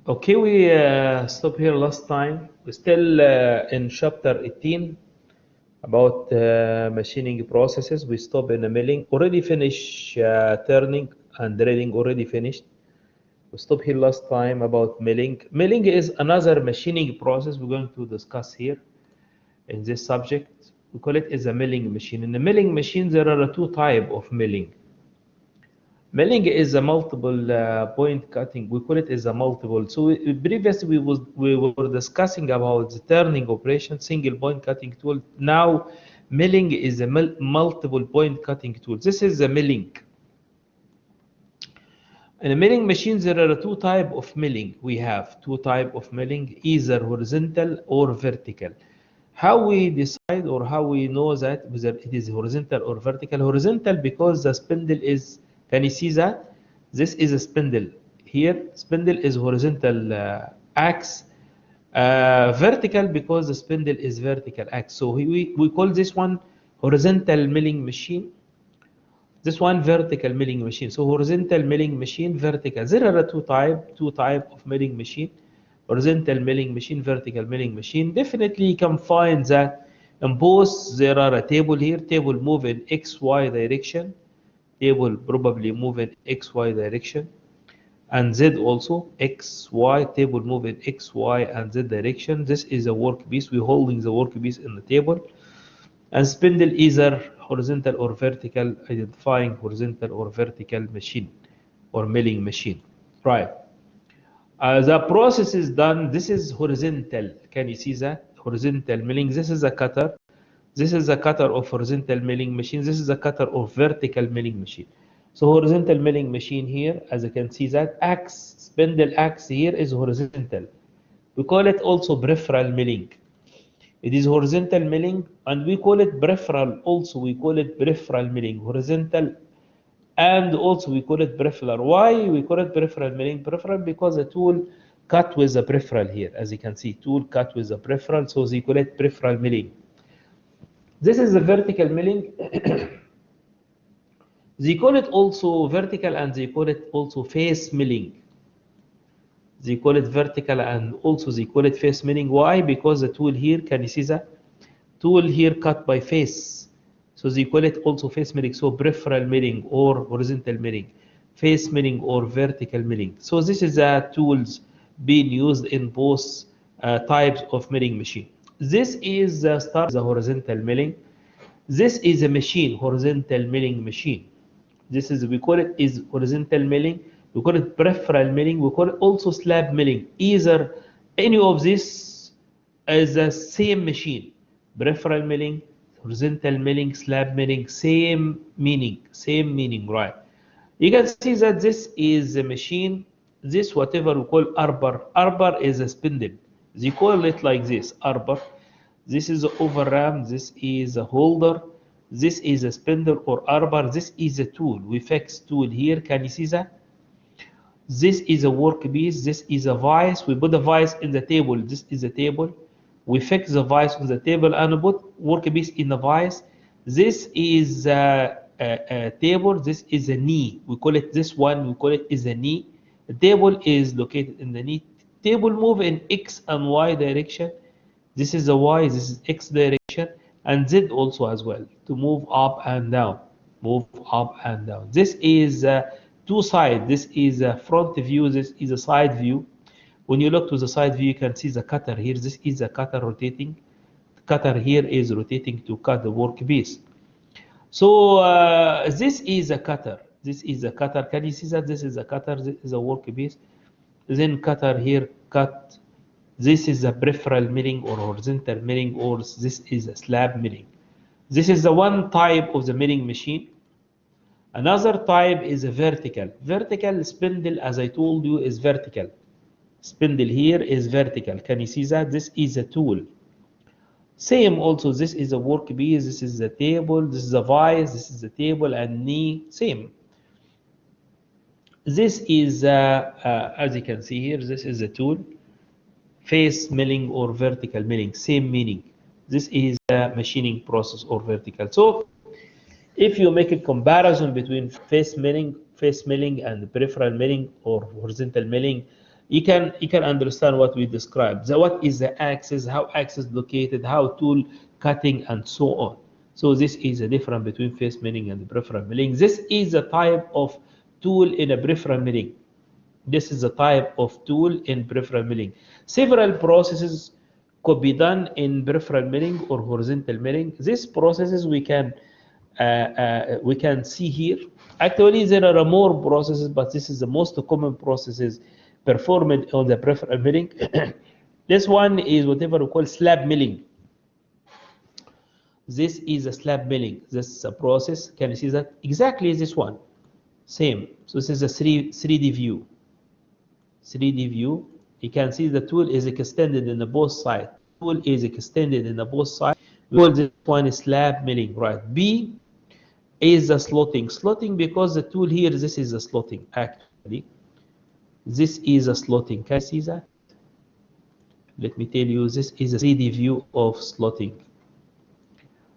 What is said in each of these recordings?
Okay, we stopped here last time. We're still in chapter 18 about machining processes. We stop in the milling. Already finished turning and drilling. Already finished. We stopped here last time about milling. Milling is another machining process we're going to discuss here in this subject. We call it as a milling machine. In the milling machine, there are two types of milling. Milling is a multiple point cutting. We call it as a multiple. So previously we were discussing about the turning operation, single point cutting tool. Now milling is a multiple point cutting tool. This is the milling. In a milling machine, there are two types of milling. We have two types of milling, either horizontal or vertical. How we decide or how we know that whether it is horizontal or vertical? Horizontal because the spindle is, can you see that? This is a spindle. Here, spindle is horizontal axe. Vertical because the spindle is vertical axe. So we call this one horizontal milling machine. This one vertical milling machine. So horizontal milling machine, vertical. There are two type of milling machine. Horizontal milling machine, vertical milling machine. Definitely you can find that in both there are a table here. Table move in XY direction. Table probably move in XY direction. And Z also XY. Table move in XY and Z direction. This is a workpiece. We're holding the workpiece in the table. And spindle either horizontal or vertical, identifying horizontal or vertical machine or milling machine. Right. The process is done. This is horizontal. Can you see that? Horizontal milling. This is a cutter. This is a cutter of horizontal milling machine. This is a cutter of vertical milling machine. So horizontal milling machine here, as you can see that axe, spindle axe here is horizontal. We call it also peripheral milling. It is horizontal milling, and we call it peripheral also. We call it peripheral milling, horizontal, and also we call it peripheral. Why we call it peripheral milling? Peripheral because the tool cut with the peripheral here, as you can see, tool cut with the peripheral, so they call it peripheral milling. This is the vertical milling. They call it also vertical, and they call it also face milling. They call it vertical, and also they call it face milling. Why? Because the tool here, can you see that? Tool here cut by face. So they call it also face milling. So peripheral milling or horizontal milling, face milling or vertical milling. So this is the tools being used in both types of milling machine. This is the start the horizontal milling. This is a machine, horizontal milling machine. This is, we call it is horizontal milling. We call it peripheral milling. We call it also slab milling. Either any of this is the same machine. Peripheral milling, horizontal milling, slab milling, same meaning, right? You can see that this is a machine. This whatever we call arbor. Arbor is a spindle. They call it like this, arbor. This is the overram. This is a holder. This is a spindle or arbor. This is a tool. We fix tool here. Can you see that? This is a workpiece. This is a vise. We put the vise in the table. This is a table. We fix the vise on the table and put workpiece in the vise. This is a table. This is a knee. We call it this one. We call it is a knee. The table is located in the knee. Table move in X and Y direction. This is the Y. This is X direction, and Z also as well to move up and down. Move up and down. This is two sides. This is a front view. This is a side view. When you look to the side view, you can see the cutter here. This is a cutter rotating. The cutter here is rotating to cut the workpiece. So this is a cutter. This is a cutter. Can you see that? This is a cutter. This is a workpiece. Then cutter here cut. This is a peripheral milling or horizontal milling, or this is a slab milling. This is the one type of the milling machine. Another type is a vertical. Vertical spindle, as I told you, is vertical. Spindle here is vertical. Can you see that? This is a tool. Same also, this is a workpiece, this is a table, this is a vise, this is a table and knee, same. This is, as you can see here, this is a tool. Face milling or vertical milling, same meaning. This is a machining process or vertical. So if you make a comparison between face milling and peripheral milling or horizontal milling, You can understand what we described. What is the axis, how axis located, how tool cutting, and so on. So this is a difference between face milling and peripheral milling. This is a type of tool in a peripheral milling. This is a type of tool in peripheral milling. Several processes could be done in peripheral milling or horizontal milling. These processes we can see here. Actually, there are more processes, but this is the most common processes performed on the peripheral milling. This one is whatever we call slab milling. This is a slab milling. This is a process. Can you see that? Exactly this one. Same. So this is a 3D view. 3D view. You can see the tool is extended in the both sides. Tool is extended in the both sides. We call this one slab milling, right? B is the slotting. Slotting because the tool here, this is the slotting actually. This is a slotting. Can you see that? Let me tell you, this is a 3D view of slotting.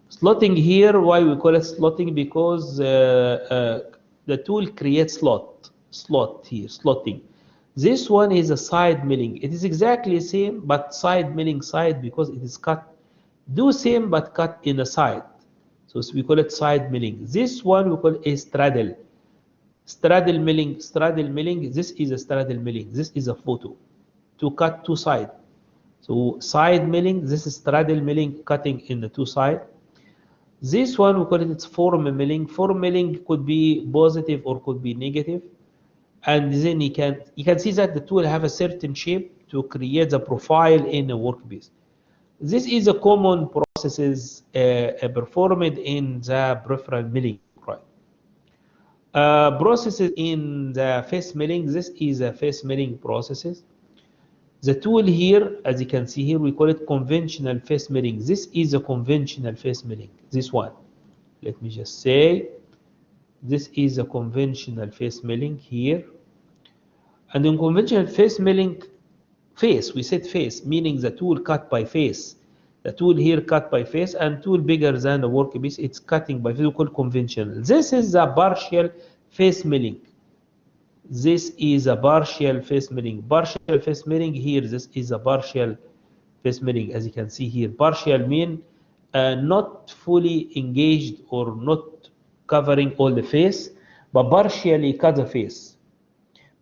Slotting here, why we call it slotting? Because the tool creates slot here, slotting. This one is a side milling. It is exactly the same, but side milling side because it is cut. Do same, but cut in a side. So we call it side milling. This one we call a straddle. Straddle milling, straddle milling. This is a straddle milling. This is a photo to cut two sides. So side milling, this is straddle milling, cutting in the two sides. This one we call it form milling. Form milling could be positive or could be negative. And then you can see that the tool have a certain shape to create the profile in a workpiece. This is a common processes performed in the peripheral milling. Right. Processes in the face milling. This is a face milling processes. The tool here, as you can see here, we call it conventional face milling. This is a conventional face milling. This one. Let me just say, this is a conventional face milling here. And in conventional face milling, face, we said face, meaning the tool cut by face. The tool here cut by face, and tool bigger than the workpiece, it's cutting by face, we call conventional. This is a partial face milling. This is a partial face milling. Partial face milling here, this is a partial face milling, as you can see here. Partial mean not fully engaged or not covering all the face, but partially cut the face.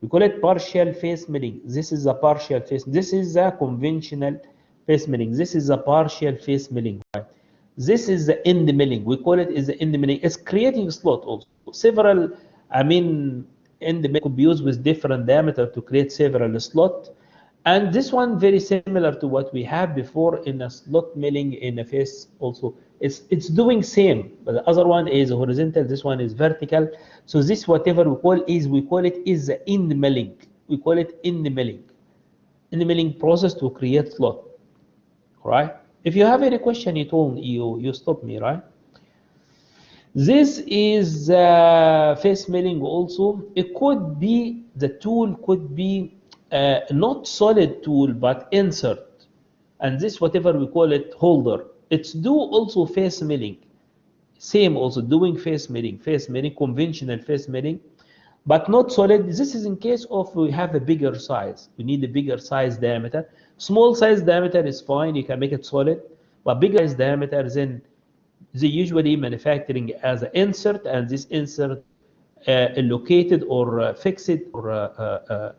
We call it partial face milling. This is a partial face. This is a conventional face milling. This is a partial face milling. Right? This is the end milling. We call it is the end milling. It's creating a slot also. Several, end milling could be used with different diameter to create several slots. And this one very similar to what we have before in a slot milling in a face also. It's doing same, but the other one is horizontal, this one is vertical. So this whatever we call it is the end milling. We call it end milling. End milling process to create slot. Right? If you have any question, you stop me, right? This is face milling also. It could be, the tool could be not solid tool, but insert. And this whatever we call it holder. It's do also face milling. Same also doing face milling, conventional face milling, but not solid. This is in case of we have a bigger size. We need a bigger size diameter. Small size diameter is fine, you can make it solid, but bigger size diameter, then they usually manufacturing as an insert, and this insert located or fixed or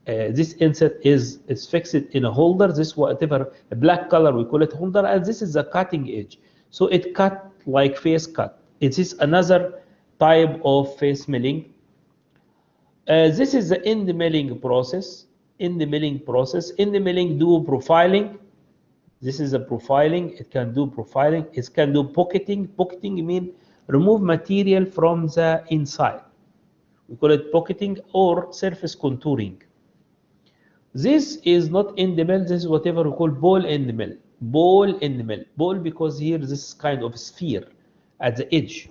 this insert is fixed in a holder. This whatever a black color we call it holder, and this is a cutting edge. So it cut like face cut. It is another type of face milling. This is the end milling process. End milling do profiling. This is a profiling. It can do profiling. It can do pocketing. Pocketing means remove material from the inside. We call it pocketing or surface contouring. This is not end mill. This is whatever we call ball end mill. Ball end mill. Ball because here this is kind of sphere at the edge.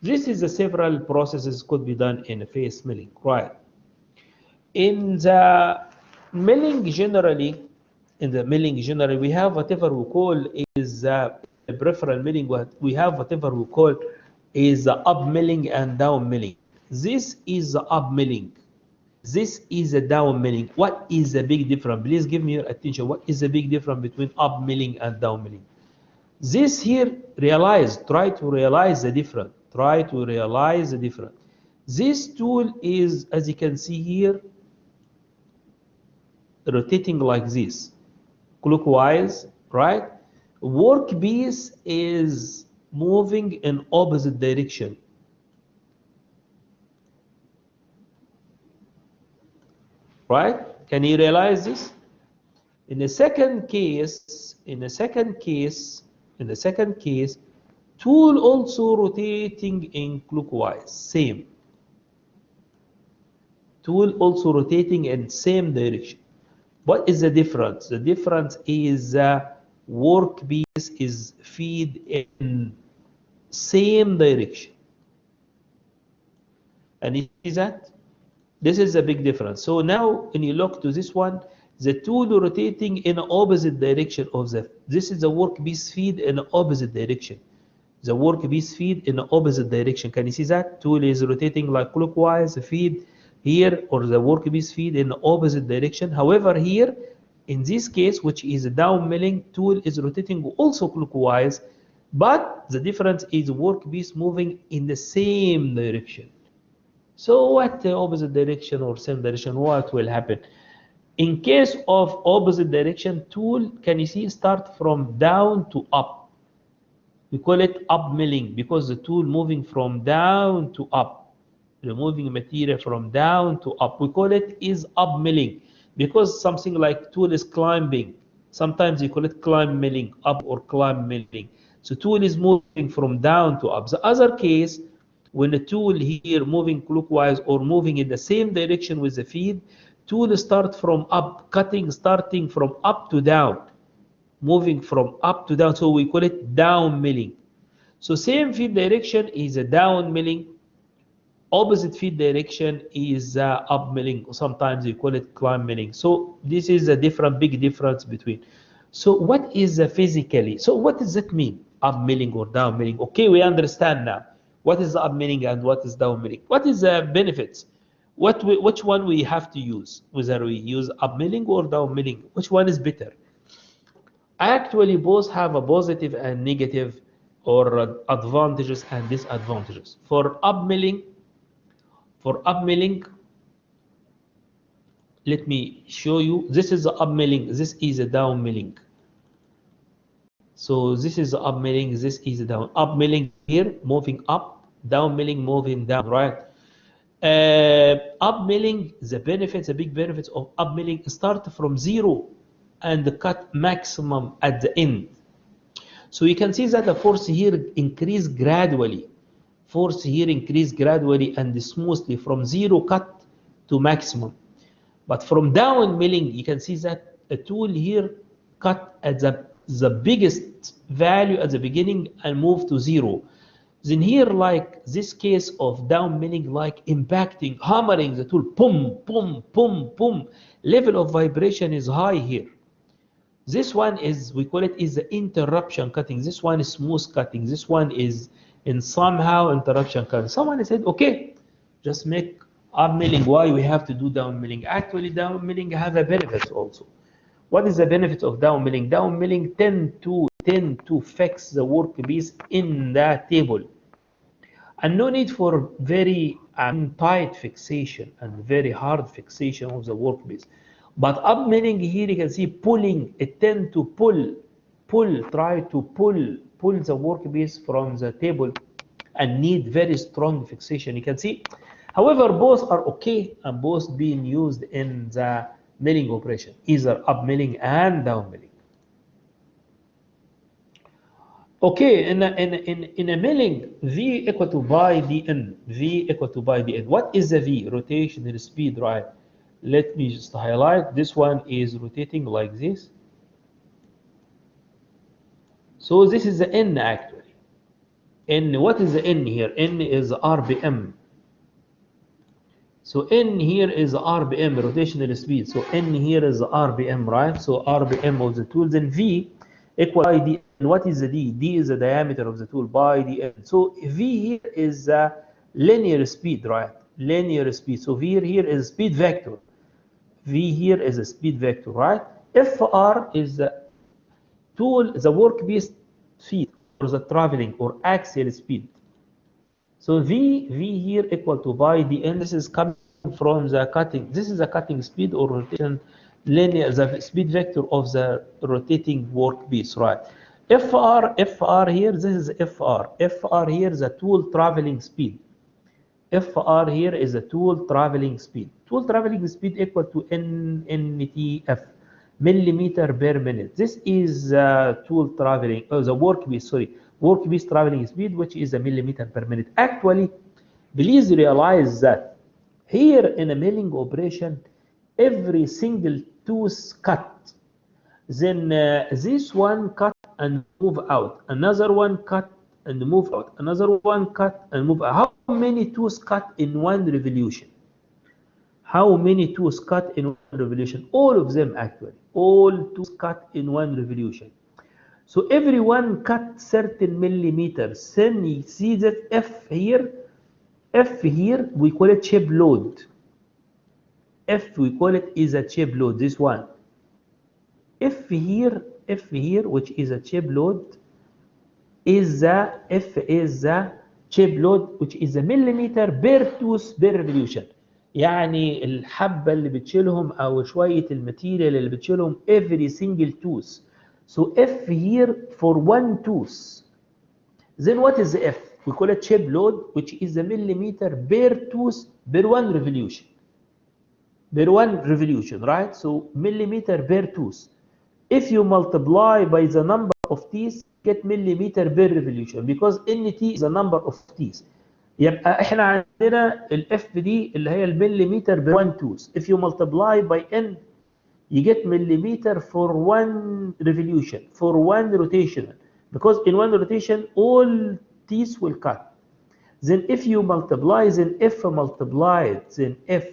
This is the several processes could be done in face milling. Right. In the milling generally, we have whatever we call is peripheral milling. We have whatever we call is the up milling and down milling. This is the up milling. This is a down milling. What is the big difference? Please give me your attention. What is the big difference between up milling and down milling? This here, try to realize the difference. Try to realize the difference. This tool is, as you can see here, rotating like this, clockwise, right? Workpiece is moving in opposite direction. Right? Can you realize this? In the second case, tool also rotating in clockwise, same. Tool also rotating in same direction. What is the difference? The difference is workpiece is feed in same direction. And you see that? This is a big difference. So now when you look to this one, the tool rotating in opposite direction of this is the workpiece feed in opposite direction. The workpiece feed in opposite direction. Can you see that? Tool is rotating like clockwise, feed here, or the workpiece feed in opposite direction. However, here, in this case, which is a down milling, tool is rotating also clockwise, but the difference is workpiece moving in the same direction. So what the opposite direction or same direction, what will happen? In case of opposite direction, tool, can you see, start from down to up. We call it up milling because the tool moving from down to up, removing material from down to up. We call it is up milling because something like tool is climbing. Sometimes you call it climb milling, up or climb milling. So tool is moving from down to up. The other case, when the tool here moving clockwise or moving in the same direction with the feed, tool start from up, cutting, starting from up to down, moving from up to down. So we call it down milling. So same feed direction is a down milling. Opposite feed direction is up milling. Sometimes you call it climb milling. So this is a big difference between. So what is physically? So what does that mean? Up milling or down milling? Okay, we understand now. What is up milling and what is down milling? What is the benefits? Which one we have to use? Whether we use up milling or down milling, which one is better? Actually, both have a positive and negative or advantages and disadvantages. For up milling, let me show you. This is the up milling. This is a down milling. So this is the up milling. This is the down. Up milling here, moving up. Down milling, moving down. Right. Up milling, the big benefits of up milling start from zero and cut maximum at the end. So you can see that the force here increase gradually. Force here increase gradually and smoothly from zero cut to maximum. But from down milling, you can see that a tool here cut at the biggest value at the beginning and move to zero. Then here, like this case of down milling, like impacting, hammering the tool, boom, boom, boom, boom. Level of vibration is high here. This one is, we call it is the interruption cutting. This one is smooth cutting. This one is in somehow interruption cutting. Someone said, okay, just make up milling. Why we have to do down milling? Actually, down milling have a benefit also. What is the benefit of down milling? Down milling tend to fix the workpiece in the table, and no need for very tight fixation and very hard fixation of the workpiece. But up milling here, you can see pulling. It tend to try to pull the workpiece from the table, and need very strong fixation. You can see. However, both are okay and both being used in the milling operation, either up milling and down milling. Okay, in a milling, V equal to pi dn. V equal to pi dn. What is the V? Rotational speed, right? Let me just highlight. This one is rotating like this. So this is the N actually. N, what is the N here? N is RPM. So N here is RPM, rotational speed. So N here is RPM, right? So RPM of the tool. Then V equal pi dn. What is the D? D is the diameter of the tool by dn. So V here is linear speed, right? linear speed. So V here is speed vector. V here is a speed vector, right? Fr is the tool, the workpiece speed, or the traveling or axial speed. So V here equal to pi dn. This is coming from the cutting. This is the cutting speed or rotation linear, the speed vector of the rotating workpiece, right? Fr here, this is Fr. Fr here is the tool traveling speed. Fr here is the tool traveling speed. Tool traveling speed equal to NTF, millimeter per minute. This is tool traveling, the workpiece, sorry, workpiece traveling speed, which is a millimeter per minute. Actually, please realize that here in a milling operation, every single tooth cut, then this one cut and move out, another one cut and move out, another one cut and move out. How many tools cut in one revolution? How many tools cut in one revolution? All of them actually. All tools cut in one revolution. So everyone cut certain millimeters. Then you see that F here, we call it chip load. F we call it is a chip load, this one. F here, which is a chip load, is the chip load, which is a millimeter per tooth per revolution. يعني الحبة اللي بتشيلهم أو شوية الماتيريال اللي بتشيلهم every single tooth. So F here for one tooth. Then what is the F? We call it chip load, which is a millimeter per tooth per one revolution. Per one revolution, right? So millimeter per tooth. If you multiply by the number of teeth, get millimeter per revolution, because NT is the number of teeth. يبقى احنا عندنا الاف دي اللي هي المليمتر ب 1 tooth. If you multiply by n, you get millimeter for one revolution, for one rotation, because in one rotation all teeth will cut. Then if you multiply, then F multiplied, then F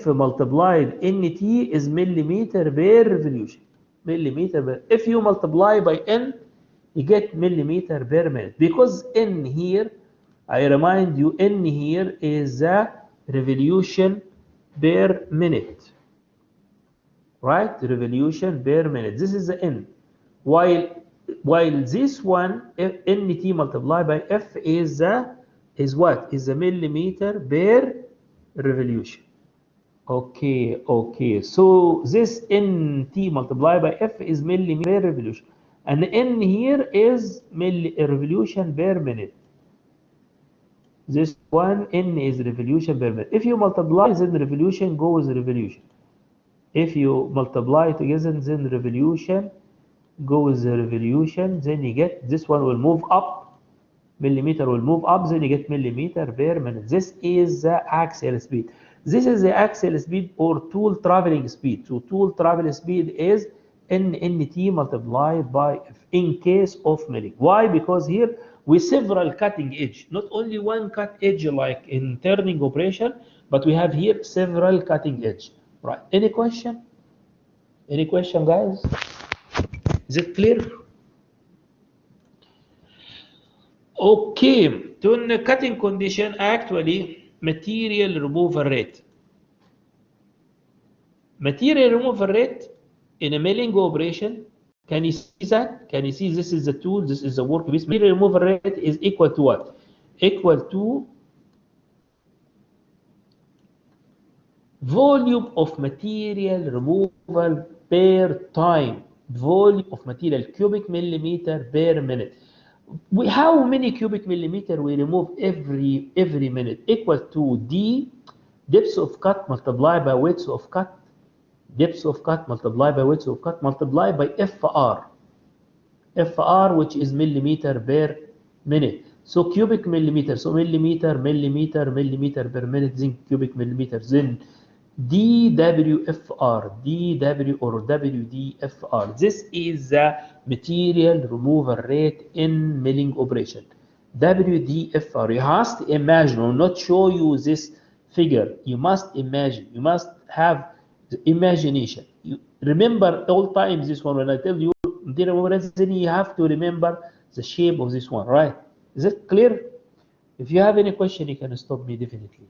multiplied NT is millimeter per revolution. Millimeter per. If you multiply by N, you get millimeter per minute. Because N here, I remind you, N here is the revolution per minute. Right? Revolution per minute. This is the N. While this one, NT multiplied by F is what? Is the millimeter per revolution. Okay. So this NT multiplied by F is millimeter per revolution. And N here is revolution per minute. This one N is revolution per minute. If you multiply, then revolution goes revolution. If you multiply together, then revolution goes revolution. Then you get this one will move up. Millimeter will move up. Then you get millimeter per minute. This is the axial speed. This is the axial speed or tool traveling speed. So tool traveling speed is NT multiplied by F in case of milling. Why? Because here we several cutting edge, not only one cut edge like in turning operation, but we have here several cutting edge. Right? Any question? Any question, guys? Is it clear? Okay. To in cutting condition, actually material removal rate. Material removal rate in a milling operation, can you see that? Can you see this is the tool, this is the workpiece? Material removal rate is equal to what? Equal to volume of material removal per time. Volume of material, cubic millimeter per minute. How many cubic millimeter we remove every minute? Equal to D, depth of cut multiplied by width of cut. Depth of cut multiplied by width of cut multiplied by FR. FR, which is millimeter per minute. So cubic millimeter, so millimeter per minute, then cubic millimeters, then DWFR, DW or WDFR. This is the material removal rate in milling operation. WDFR. You must imagine, or not show you this figure. You must imagine. You must have the imagination. You remember all times this one. When I tell you material removal rate, then you have to remember the shape of this one, right? Is it clear? If you have any question, you can stop me definitely.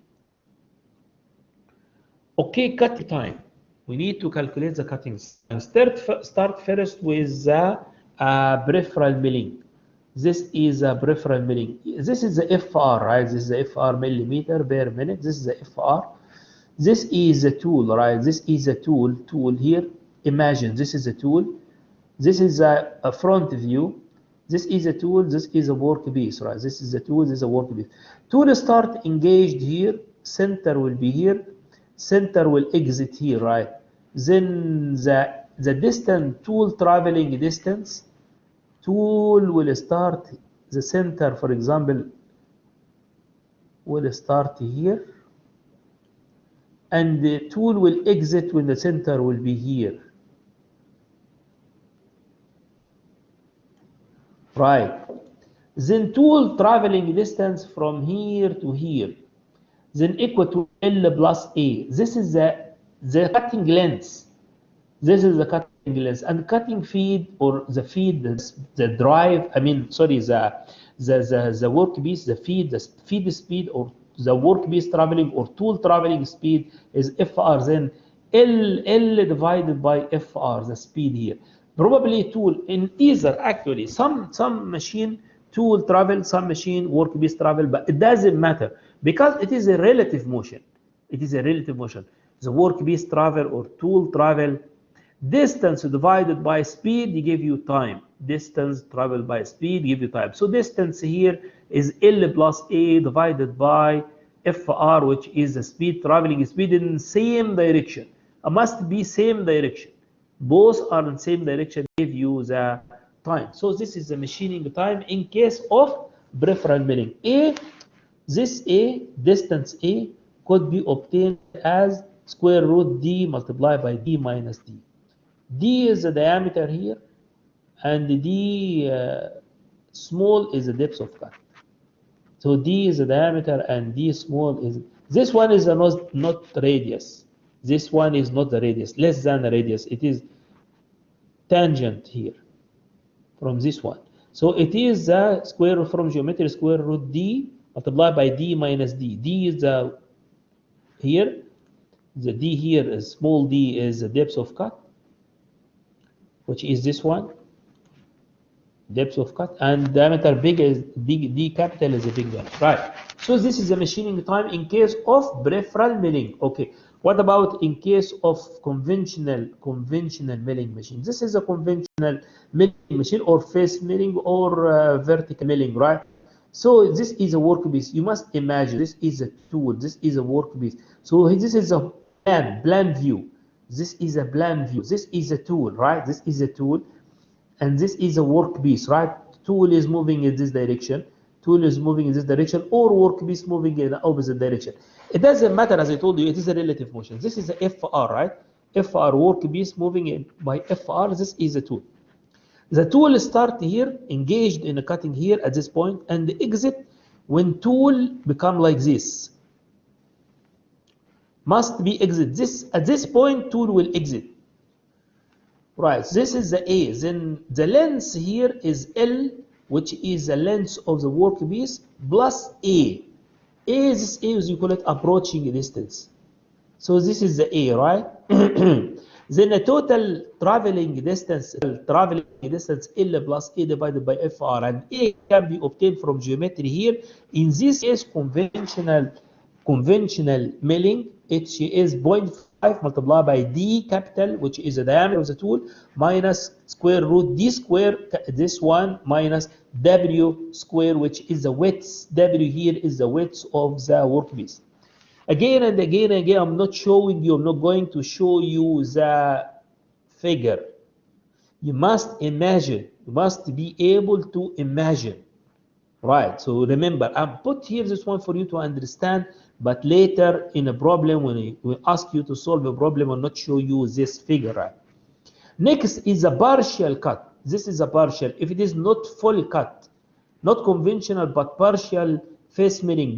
Okay, cutting time. We need to calculate the cutting time. Start first with the peripheral milling. This is a peripheral milling. This is the FR, right? This is the FR millimeter per minute. This is the FR. This is a tool, right? This is a tool here. Imagine this is a tool. This is a front view. This is a tool. This is a workpiece, right? This is a tool. This is a workpiece. Tool start engaged here. Center will be here. Center will exit here, right? Then the distance, tool traveling distance, tool will start the center, for example, will start here, and the tool will exit when the center will be here. Right. Then tool traveling distance from here to here, then equal to L plus A. This is the cutting length. This is the cutting length, and cutting feed, or the feed, the drive. I mean, sorry, the workpiece, the feed speed, or the workpiece traveling or tool traveling speed is FR. Then L divided by FR, the speed here. Probably tool in either, actually some machine tool travel, some machine workpiece travel, but it doesn't matter because it is a relative motion. It is a relative motion. The workpiece travel or tool travel, distance divided by speed give you time. Distance traveled by speed give you time. So distance here is L plus A divided by FR, which is the speed, traveling speed in same direction. It must be same direction. Both are in same direction, give you the time. So this is the machining time in case of peripheral milling. This distance A could be obtained as square root D multiplied by D minus D. D is the diameter here, and the D small is the depth of cut. So D is the diameter and D small is, this one is not radius. This one is not the radius, less than the radius. It is tangent here from this one. So it is the square root from geometry, square root D multiplied by D minus D. D is the here. The D here is small d is the depth of cut, which is this one. Depth of cut, and diameter big is D capital is a big one, right? So this is the machining time in case of peripheral milling. Okay, what about in case of conventional milling machine? This is a conventional milling machine, or face milling, or vertical milling, right? So this is a workpiece. You must imagine this is a tool. This is a workpiece. So this is a plan view. This is a plan view. This is a tool, right? This is a tool. And this is a workpiece, right? Tool is moving in this direction, tool is moving in this direction, or workpiece moving in the opposite direction. It doesn't matter, as I told you, it is a relative motion. This is the FR, right? FR, workpiece moving in by FR. This is a tool. The tool start here, engaged in a cutting here at this point, and the exit when tool become like this. Must be exit. This at this point, tool will exit. Right, this is the A. Then the length here is L, which is the length of the workpiece, plus A. This A is, you call it approaching distance. So this is the A, right? Then the total traveling distance L plus A divided by FR, and A can be obtained from geometry here. In this case, conventional milling, it is 0.5 multiplied by D capital, which is the diameter of the tool, minus square root D square, this one, minus W square, which is the width. W here is the width of the workpiece. Again and again and again, I'm not going to show you the figure. You must imagine. You must be able to imagine. Right, so remember, I put here this one for you to understand, but later in a problem, when we ask you to solve a problem, I'll not show you this figure, right? Next is a partial cut. This is a partial. If it is not full cut, not conventional, but partial face milling,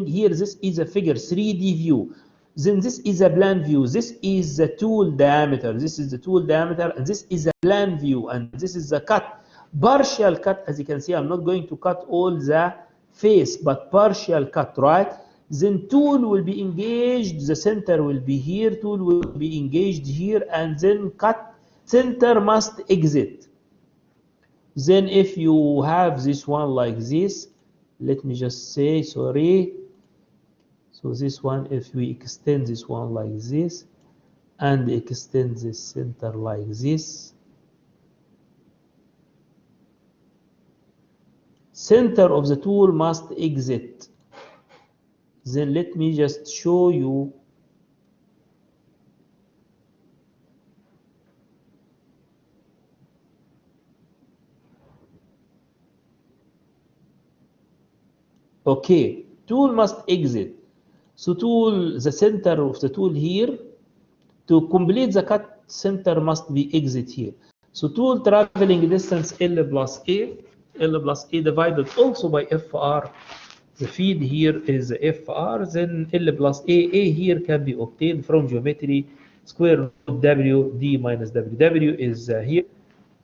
here this is a figure, 3D view. Then this is a plan view. This is the tool diameter. This is the tool diameter, and this is a plan view, and this is the cut. Partial cut, as you can see, I'm not going to cut all the face but partial cut, right? Then tool will be engaged, the center will be here, tool will be engaged here, and then cut center must exit. Then if you have this one like this, let me just say, sorry. So this one, if we extend this one like this, and extend this center like this, center of the tool must exit. Then let me just show you. Okay, tool must exit. So tool, the center of the tool here, to complete the cut, center must be exit here. So tool traveling distance L plus A divided also by FR. The feed here is FR, then L plus A. A here can be obtained from geometry. Square root W, D minus W. W is here.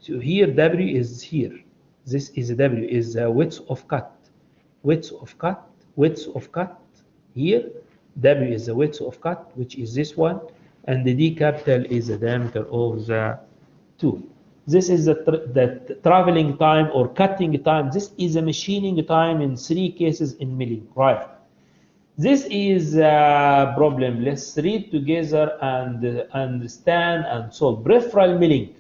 So here W is here. This is W, is width of cut. Width of cut, width of cut here. W is the width of cut, which is this one. And the D capital is the diameter of the tool. This is the traveling time or cutting time. This is a machining time in 3 cases in milling, right? This is a problem. Let's read together and understand and solve. Peripheral milling.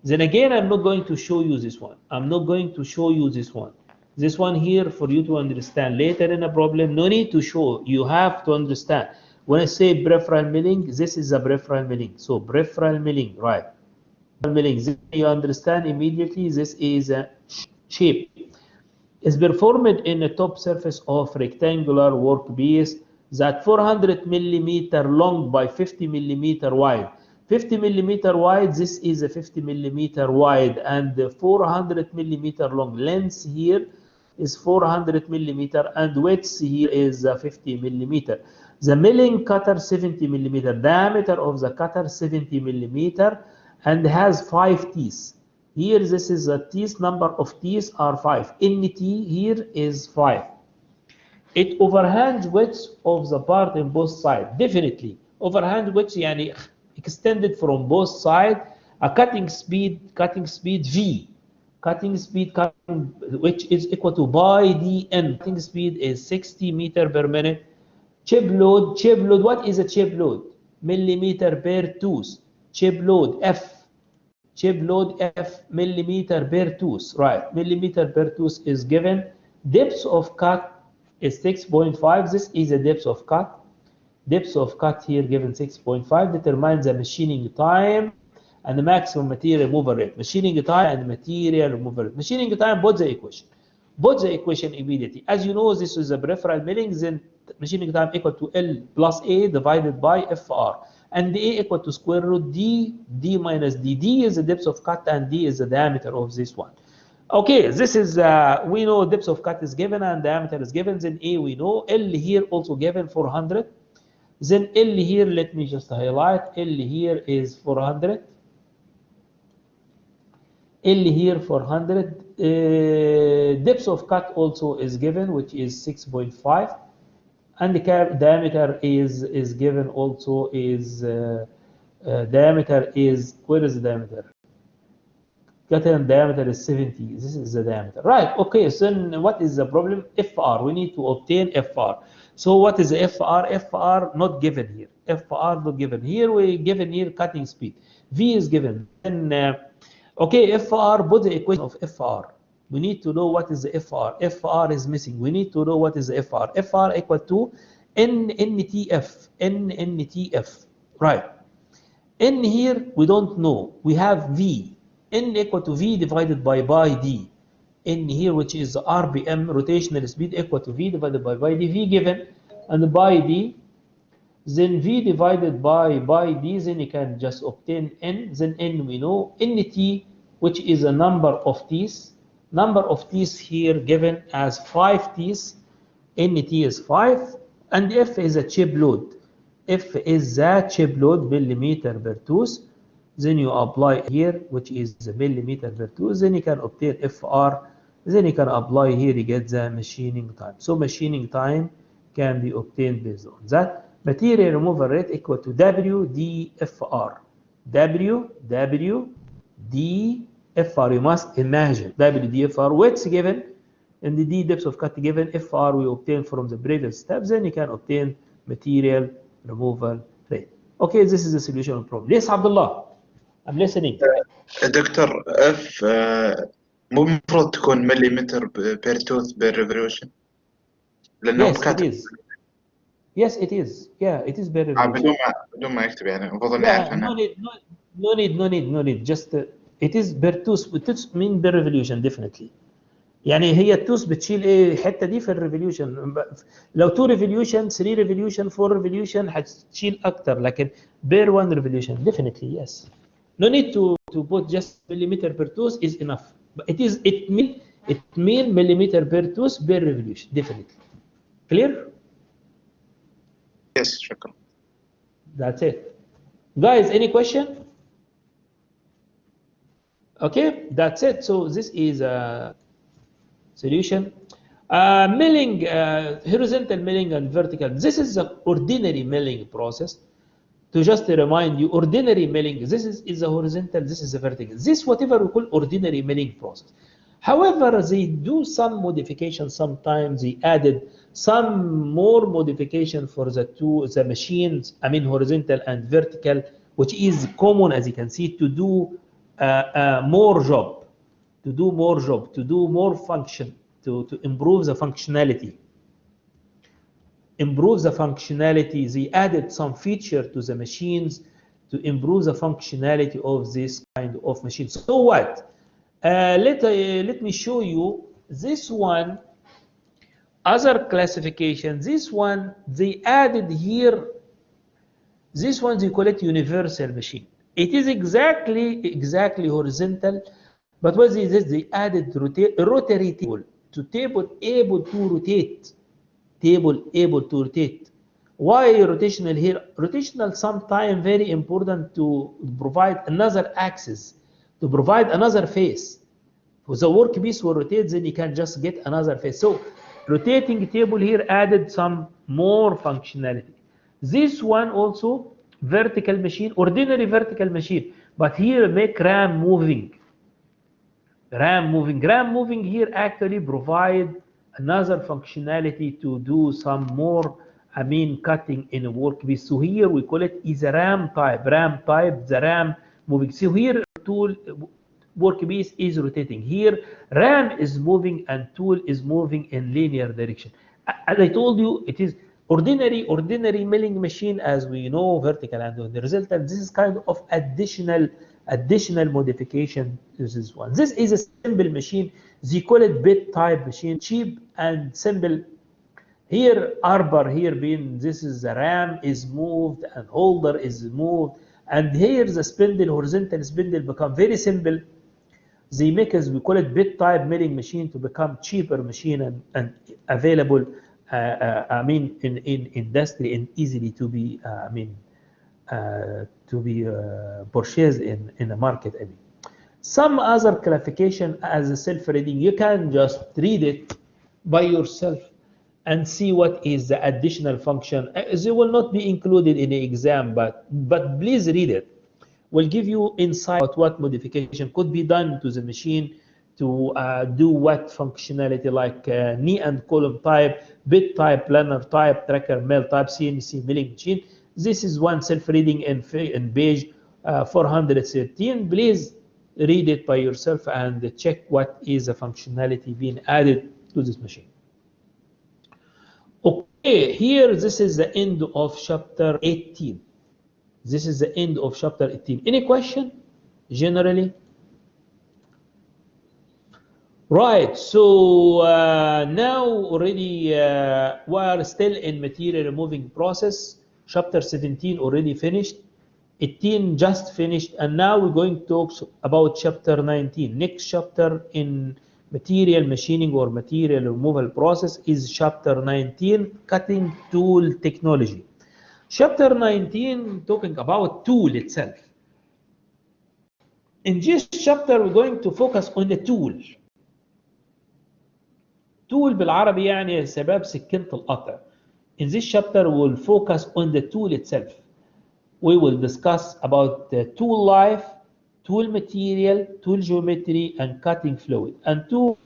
Then again, I'm not going to show you this one. I'm not going to show you this one. This one here for you to understand later in a problem. No need to show. You have to understand. When I say peripheral milling, this is a peripheral milling. So peripheral milling, right? Milling, you understand immediately. This is a shape. Is performed in a top surface of rectangular workpiece that 400 millimeter long by 50 millimeter wide. 50 millimeter wide, this is a 50 millimeter wide, and the 400 millimeter long. Length here is 400 millimeter, and width here is 50 millimeter. The milling cutter 70 millimeter, diameter of the cutter 70 millimeter, and has 5 teeth. Here this is the teeth, number of teeth are 5. NT here is 5. It overhangs width of the part in both sides. Definitely overhand width يعني extended from both sides. A cutting speed V. Cutting speed which is equal to by dn. Cutting speed is 60 meter per minute. Chip load, what is a chip load? Millimeter per tooth. Chip load F. Chip load F, millimeter per tooth. Right, millimeter per tooth is given. Depth of cut is 6.5. This is the depth of cut. Depth of cut here given 6.5. Determines the machining time and the maximum material removal rate. Machining time and material removal rate. Machining time, put the equation. Put the equation immediately. As you know, this is a peripheral milling, then machining time equal to L plus A divided by FR. And A equal to square root D minus D. D is the depth of cut and D is the diameter of this one. Okay, this is, we know depth of cut is given and diameter is given. Then A we know. L here also given 400. Then L here, let me just highlight. L here is 400. L here 400. Depth of cut also is given, which is 6.5. And the diameter is given also is diameter is, where is the diameter? Cutting diameter is 70. This is the diameter, right? Okay, so then what is the problem? FR, we need to obtain FR. So what is FR? FR not given here. FR not given here. We given here cutting speed. V is given. Then okay, FR, put the equation of FR. We need to know what is the FR. FR is missing. We need to know what is the FR. FR equal to NNTF. NNTF. Right. N here we don't know. We have V. N equal to V divided by D. N here, which is RPM, rotational speed, equal to V divided by D. V given and by D. Then V divided by D. Then you can just obtain N. Then N we know. NT, which is a number of teeth. Number of teeth here given as 5 teeth. NT is 5. And F is a chip load. F is the chip load, millimeter per tooth. Then you apply here, which is the millimeter per tooth. Then you can obtain FR Then you can apply here, you get the machining time. So machining time can be obtained based on that. Material removal rate equal to WDFR. WDFR, you must imagine. WDFR, weights given, and the D depth of cut given, FR we obtain from the previous steps, then you can obtain material removal rate. Okay, this is the solution of the problem. Yes, Abdullah, I'm listening. دكتور اف مو المفروض تكون مليمتر بير توث بير ريفولوشن لانه Yes, it كاتب is. Yes, it is. Yeah, it is per revolution. بدون ما يكتب يعني المفروض اني اعرف Yeah, عنها. no need. Just it is per tooth. Tooth mean per revolution definitely. يعني هي التوث بتشيل ايه الحته دي في الريفوليوشن. لو 2 ريفوليوشن 3 ريفوليوشن 4 ريفوليوشن هتشيل اكتر، لكن بير 1 ريفوليوشن definitely yes. No need to put just millimeter per tooth is enough. But it mean millimeter per tooth per revolution definitely. Clear? Yes, شكرا. That's it. Guys, any question? Okay, that's it. So this is a solution. Milling, horizontal milling and vertical. This is the ordinary milling process. To just remind you, ordinary milling, this is the horizontal, this is the vertical. This whatever we call ordinary milling process. However, they do some modification. Sometimes they added some more modification for the machines, I mean horizontal and vertical, which is common, as you can see, to do more job, to do more function, to improve the functionality. They added some feature to the machines to improve the functionality of this kind of machine. So what? Let me show you this one. Other classification. This one they added here. This one they call it universal machine. It is exactly horizontal, but what is this? They added rotary table able to rotate. Why rotational here? Rotational sometimes very important to provide another axis, to provide another face. For the workpiece will rotate, then you can just get another face. So rotating table here added some more functionality. This one also vertical machine, ordinary vertical machine, but here make ram moving. Ram moving here actually provide another functionality to do some more, I mean, cutting in a workpiece. So here we call it is a ram type, the ram moving. So here tool workpiece is rotating. Here ram is moving and tool is moving in linear direction. As I told you, it is ordinary milling machine, as we know, vertical and the resultant. This is kind of additional modification to this one. This is a simple machine. They call it bit type machine, cheap and simple. Here arbor here being, this is the ram is moved and holder is moved, and here the spindle, horizontal spindle become very simple. They make, as we call it, bit type milling machine to become cheaper machine and available I mean in industry and easily to be purchased in the market. I mean, some other classification as a self-reading, you can just read it by yourself and see what is the additional function. They will not be included in the exam, but please read it. Will give you insight about what modification could be done to the machine to do what functionality, like knee and column type, bit type, planar type, tracker mill type, CNC milling machine. This is one self-reading in page 413. Please read it by yourself and check what is the functionality being added to this machine. Okay, here this is the end of chapter 18. This is the end of chapter 18. Any question generally? Right, so now already we are still in material removing process. Chapter 17 already finished, 18 just finished, and now we're going to talk about chapter 19. Next chapter in material machining or material removal process is chapter 19, cutting tool technology. Chapter 19 talking about tool itself. In this chapter we're going to focus on the tool. tool بالعربي يعني يا شباب سكينة القطع. In this chapter we will focus on the tool itself. We will discuss about the tool life, tool material, tool geometry, and cutting fluid. And two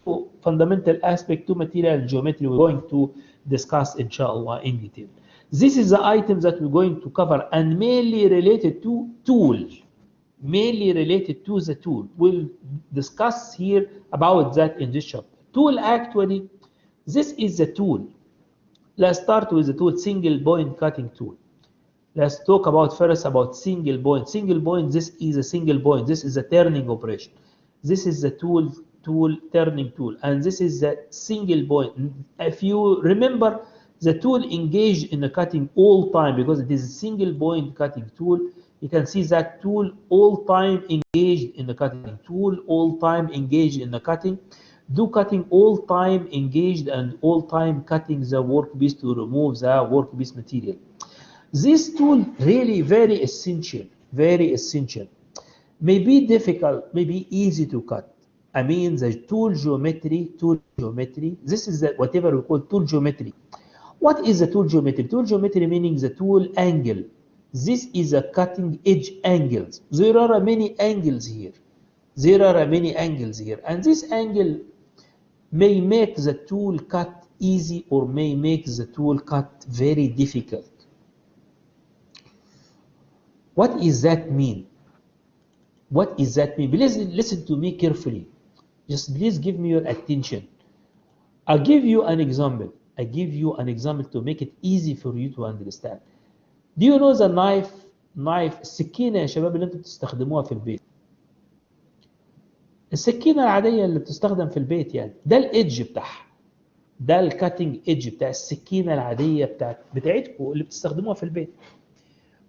fundamental aspects to material and geometry we're going to discuss inshallah in detail. This is the items that we're going to cover and mainly related to tool. Mainly related to the tool. We'll discuss here about that in this chapter. Tool actually, this is the tool. Let's start with the tool, single point cutting tool. Let's talk about first about single point. Single point, this is a single point. This is a turning operation. This is the tool turning tool. And this is the single point. If you remember, the tool engaged in the cutting all time because it is a single point cutting tool. You can see that tool all time engaged in the cutting. Tool all time engaged in the cutting. Do cutting all time engaged and all time cutting the workpiece to remove the workpiece material. This tool really very essential, very essential. May be difficult, may be easy to cut. I mean the tool geometry, this is the, whatever we call tool geometry. What is the tool geometry? Tool geometry meaning the tool angle. This is a cutting edge angles. There are many angles here. And this angle may make the tool cut easy or may make the tool cut very difficult. What does that mean? What does that mean? Please listen to me carefully. Just please give me your attention. I'll give you an example. To make it easy for you to understand. Do you know the knife السكينة يا شباب اللي انتوا بتستخدموها في البيت؟ السكينة العادية اللي بتستخدم في البيت يعني ده الإيدج بتاعها. ده الكاتنج إيدج بتاع السكينة العادية بتاعتكم اللي بتستخدموها في البيت.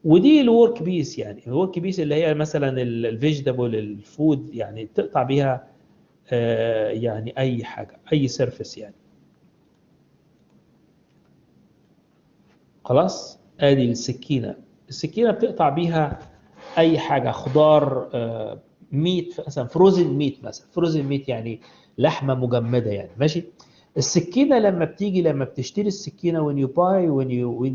ودي الورك بيس يعني الورك بيس اللي هي مثلا الفيجيتابل الفود يعني تقطع بيها يعني اي حاجه اي سيرفيس يعني. خلاص ادي السكينه بتقطع بيها اي حاجه خضار ميت مثلا فروزن ميت يعني لحمه مجمده يعني ماشي. السكينة لما بتشتري السكينة when you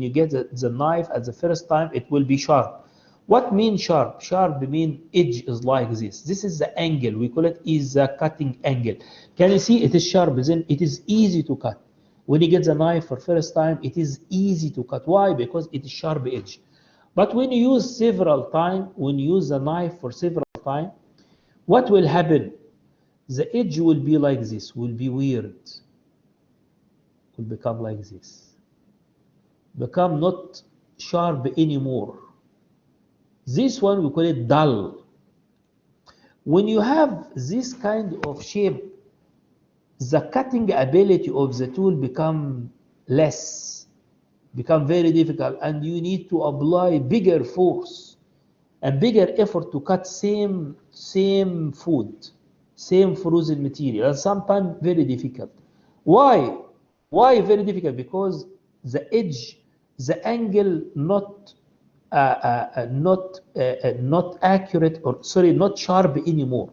get the knife at the first time it will be sharp. What mean sharp? Sharp mean edge is like this. This is the angle. We call it is the cutting angle. Can you see it is sharp? Then it is easy to cut. When you get the knife for first time it is easy to cut. Why? Because it is sharp edge. But when you use the knife for several time, what will happen? The edge will be like this. Will be weird. Will become like this, become not sharp anymore. This one we call it dull. When you have this kind of shape, the cutting ability of the tool become very difficult, and you need to apply bigger force and bigger effort to cut same food, same frozen material, and sometimes very difficult. Why very difficult? Because the edge, the angle not accurate, or sorry, not sharp anymore.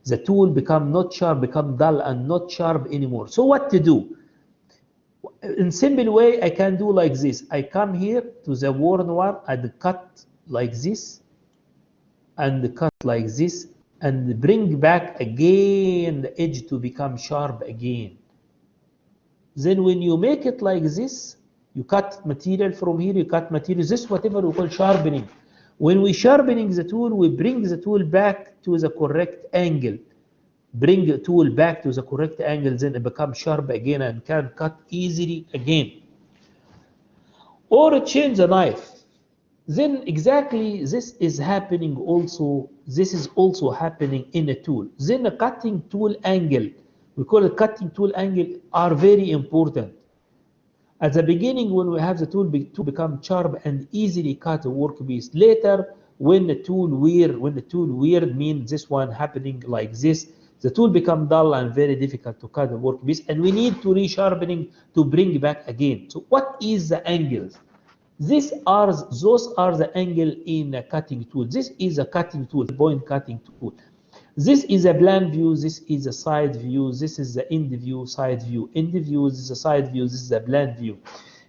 The tool become not sharp, become dull and not sharp anymore. So what to do? In simple way, I can do like this. I come here to the worn one and cut like this, and cut like this, and bring back again the edge to become sharp again. Then when you make it like this, you cut material from here, you cut material, this is whatever we call sharpening. When we sharpening the tool, we bring the tool back to the correct angle. Bring the tool back to the correct angle, then it becomes sharp again and can cut easily again. Or change the knife. Then exactly this is happening also, this is also happening in a tool. Then a cutting tool angle, we call it cutting tool angle, are very important. At the beginning, when we have the tool to become sharp and easily cut a workpiece. Later, when the tool wear means this one happening like this, the tool become dull and very difficult to cut the workpiece, and we need to resharpening to bring back again. So what is the angles? Those are the angle in a cutting tool. This is a cutting tool, point cutting tool. This is a plan view, this is a side view, this is the end view, side view. End view, this is a side view, this is a plan view.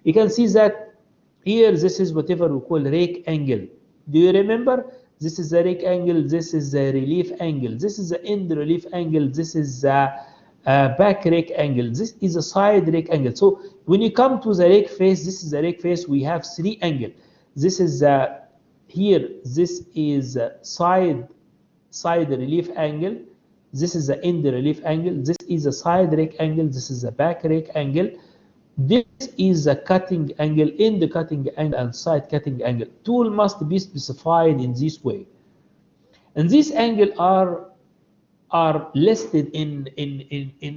You can see that here, this is whatever we call rake angle. Do you remember? This is the rake angle, this is the relief angle, this is the end relief angle, this is the back rake angle, this is a side rake angle. So when you come to the rake face, this is the rake face, we have three angles. This is here, this is side relief angle, this is the end relief angle, this is a side rake angle, this is a back rake angle, this is a cutting angle, end cutting angle, and side cutting angle. Tool must be specified in this way, and these angles are listed in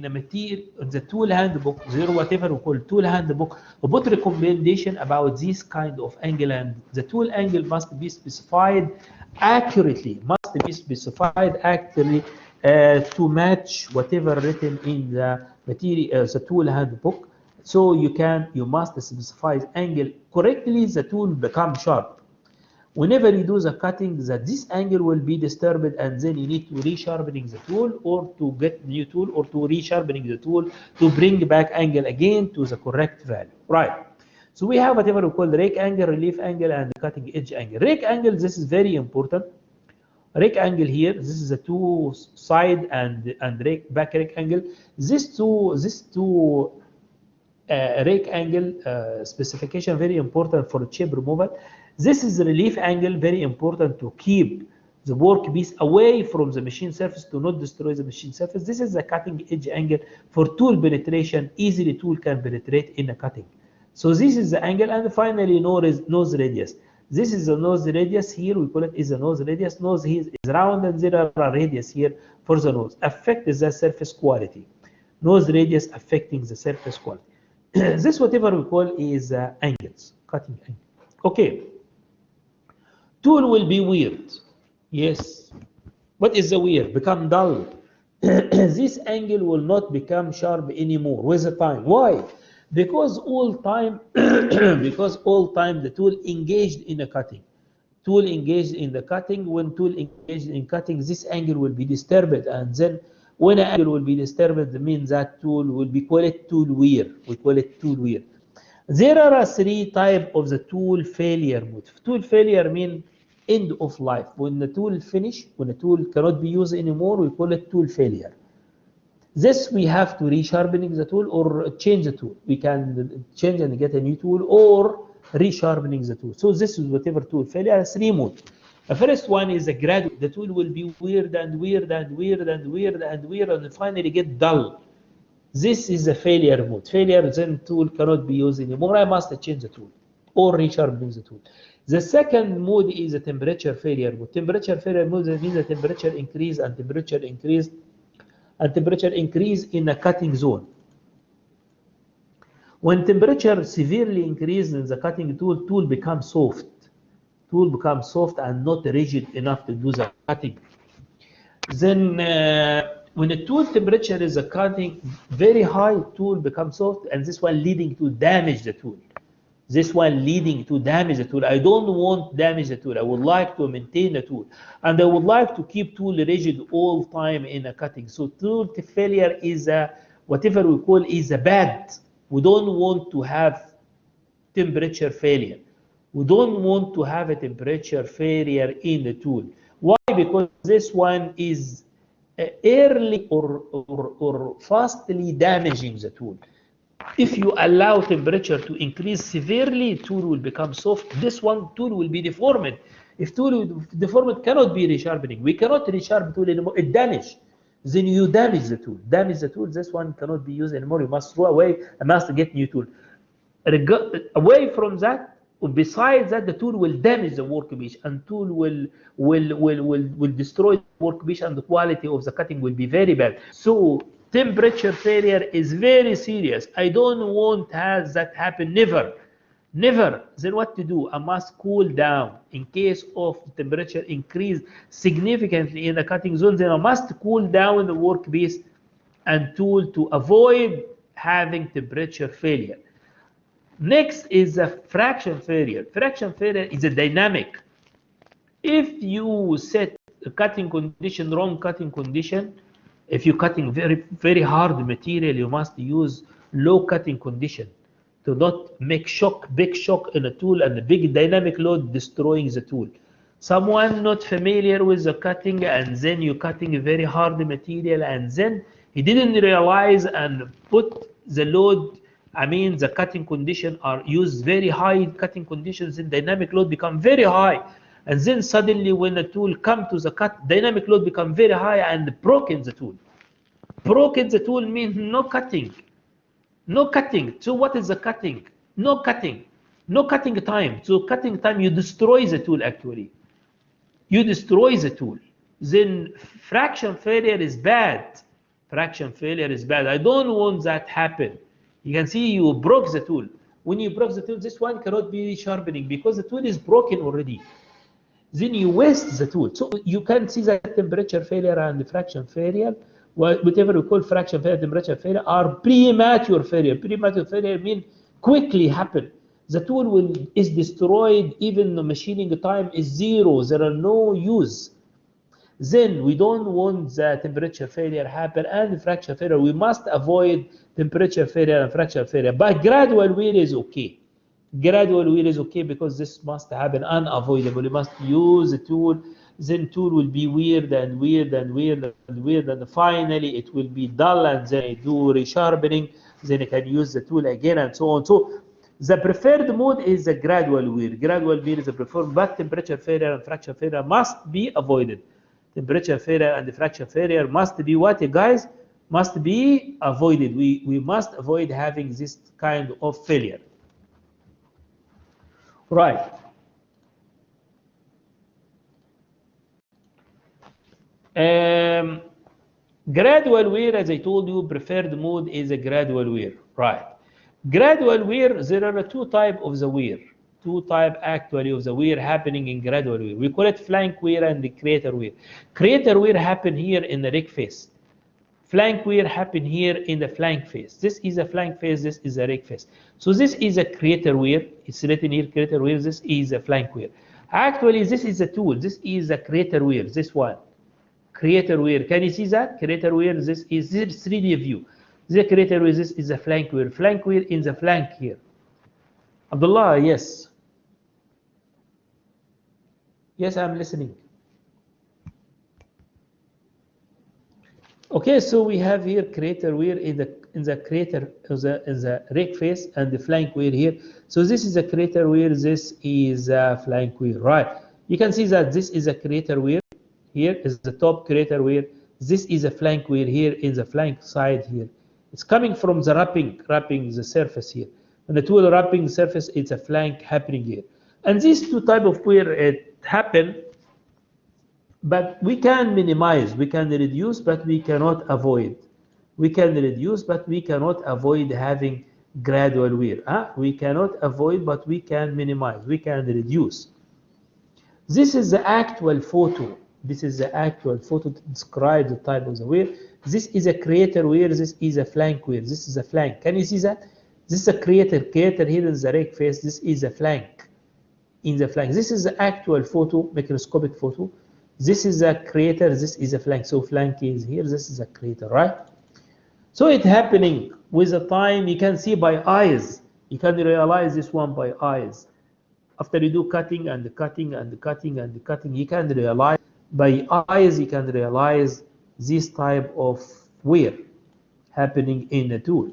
the material, the tool handbook, whatever we call tool handbook, we put recommendation about this kind of angle, and the tool angle must be specified accurately, to match whatever written in the material, the tool handbook. So you must specify angle correctly, the tool become sharp. Whenever you do the cutting, this angle will be disturbed, and then you need to resharpening the tool, or to get new tool, or to resharpening the tool to bring back angle again to the correct value. Right. So we have whatever we call rake angle, relief angle, and cutting edge angle. Rake angle, this is very important. Rake angle here, this is a two side and back rake angle. This two rake angle specification very important for chip removal. This is the relief angle, very important to keep the workpiece away from the machine surface, to not destroy the machine surface. This is the cutting edge angle for tool penetration. Easily tool can penetrate in a cutting. So this is the angle. And finally, nose radius. This is the nose radius here, we call it is the nose radius. Nose here is round, and there are radius here for the nose. Affect the surface quality. Nose radius affecting the surface quality. This whatever we call is angles, cutting angle. Okay. Tool will be weird. Yes. What is the weird? Become dull. This angle will not become sharp anymore with the time. Why? Because all time the tool engaged in a cutting. Tool engaged in the cutting. When tool engaged in cutting, this angle will be disturbed, and then when an angle will be disturbed, it means that tool will be called tool wear. We call it tool wear. There are three types of the tool failure mode. Tool failure means end of life. When the tool finish, when the tool cannot be used anymore, we call it tool failure. This we have to resharpening the tool or change the tool. We can change and get a new tool, or resharpening the tool. So this is whatever tool failure, three modes. The first one is a gradual. The tool will be weird and weird and weird and weird and weird, and finally get dull. This is the failure mode. Failure, then tool cannot be used anymore. I must change the tool or resharpening the tool. The second mode is a temperature failure mode. Temperature failure mode means the temperature increase and temperature increase in a cutting zone. When temperature severely increases in the cutting tool becomes soft. Tool becomes soft and not rigid enough to do the cutting. Then when the tool temperature is a cutting very high, tool becomes soft, and this one leading to damage the tool. This one leading to damage the tool. I don't want to damage the tool. I would like to maintain the tool, and I would like to keep tool rigid all time in a cutting. So tool failure is whatever we call is a bad. We don't want to have temperature failure. We don't want to have a temperature failure in the tool. Why? Because this one is early or fastly damaging the tool. If you allow temperature to increase severely, tool will become soft. This one tool will be deformed. If tool deformed, cannot be resharpening. We cannot resharpen tool anymore. It damage. Then you damage the tool. Damage the tool. This one cannot be used anymore. You must throw away and must get new tool. Away from that. Besides that, the tool will damage the workpiece, and tool will destroy the workpiece, and the quality of the cutting will be very bad. So temperature failure is very serious. I don't want that happen. Never. Then what to do? I must cool down. In case of temperature increase significantly in the cutting zone, then I must cool down the workpiece and tool to avoid having temperature failure. Next is a fraction failure. Fraction failure is a dynamic. If you set cutting condition, wrong cutting condition. If you're cutting very hard material, you must use low cutting condition to not make big shock in a tool and a big dynamic load destroying the tool. Someone not familiar with the cutting, and then you cutting very hard material, and then he didn't realize and put the load. I mean, the cutting condition are used very high cutting conditions, and dynamic load become very high. And then suddenly when the tool come to the cut, dynamic load become very high and broken the tool. Broken the tool means no cutting. No cutting. So what is the cutting? No cutting. No cutting time. So cutting time, you destroy the tool actually. You destroy the tool. Then fraction failure is bad. Fraction failure is bad. I don't want that happen. You can see you broke the tool. When you broke the tool, this one cannot be sharpening because the tool is broken already. Then you waste the tool. So you can see that temperature failure and fraction failure, whatever we call fraction failure, temperature failure, are premature failure. Premature failure means quickly happen. The tool is destroyed, even the machining time is zero. There are no use. Then we don't want the temperature failure happen and fraction failure. We must avoid temperature failure and fraction failure. But gradual wear is okay. Gradual wear is okay because this must happen unavoidable. You must use the tool, then tool will be weird and weird and weird and weird, and finally it will be dull, and then I do resharpening, then I can use the tool again, and so on. So the preferred mode is the gradual wear. Gradual wear is the preferred, but temperature failure and fraction failure must be avoided. Temperature failure and fraction failure must be what, guys? Must be avoided. We must avoid having this kind of failure. Right. Gradual wear, as I told you, preferred mode is a gradual wear. Right. Gradual wear, there are two types of the wear. Two types actually of the wear happening in gradual wear. We call it flank wear and the crater wear. Crater wear happen here in the rake face. Flank wear happen here in the flank face. This is a flank face, this is a rake face. So this is a crater wear. It's written here crater wear, this is a flank wear. Actually, this is a tool. This is a crater wear, this one. Crater wear. Can you see that? Crater wear, this is 3D view. The crater wear, this is a flank wear. Flank wear in the flank here. Abdullah, yes. Yes, I'm listening. Okay, so we have here crater wear in the crater in the rake face and the flank wear here. So this is a crater wear, this is a flank wear, right? You can see that this is a crater wear. Here is the top crater wear. This is a flank wear here in the flank side here. It's coming from the wrapping the surface here. When the tool wrapping surface, it's a flank happening here. And these two type of wear it happen. But we can minimize, we can reduce, but we cannot avoid. We can reduce, but we cannot avoid having gradual wear. We cannot avoid, but we can minimize, we can reduce. This is the actual photo. This is the actual photo to describe the type of the wear. This is a crater wear, this is a flank wear, this is a flank. Can you see that? This is a crater here in the rake face, this is a flank. In the flank, this is the actual photo, microscopic photo. This is a crater, this is a flank. So flank is here, this is a crater, right? So it's happening with the time. You can see by eyes. You can realize this one by eyes. After you do cutting and cutting and cutting and cutting, you can realize by eyes, you can realize this type of wear happening in the tool.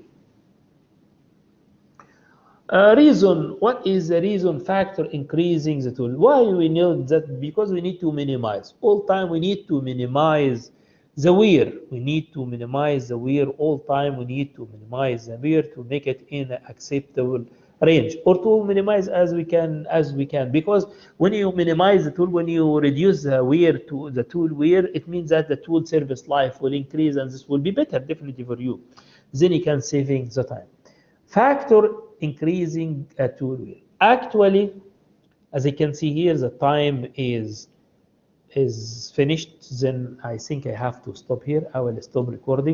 Reason, what is the reason factor increasing the tool? Why we know that? Because we need to minimize. All time we need to minimize the wear. We need to minimize the wear all time. We need to minimize the wear to make it in an acceptable range, or to minimize as we can. Because when you minimize the tool, when you reduce the wear to the tool wear, it means that the tool service life will increase, and this will be better definitely for you. Then you can saving the time. Factor increasing a tool wear. Actually, as you can see here, the time is finished. Then I think I have to stop here. I will stop recording.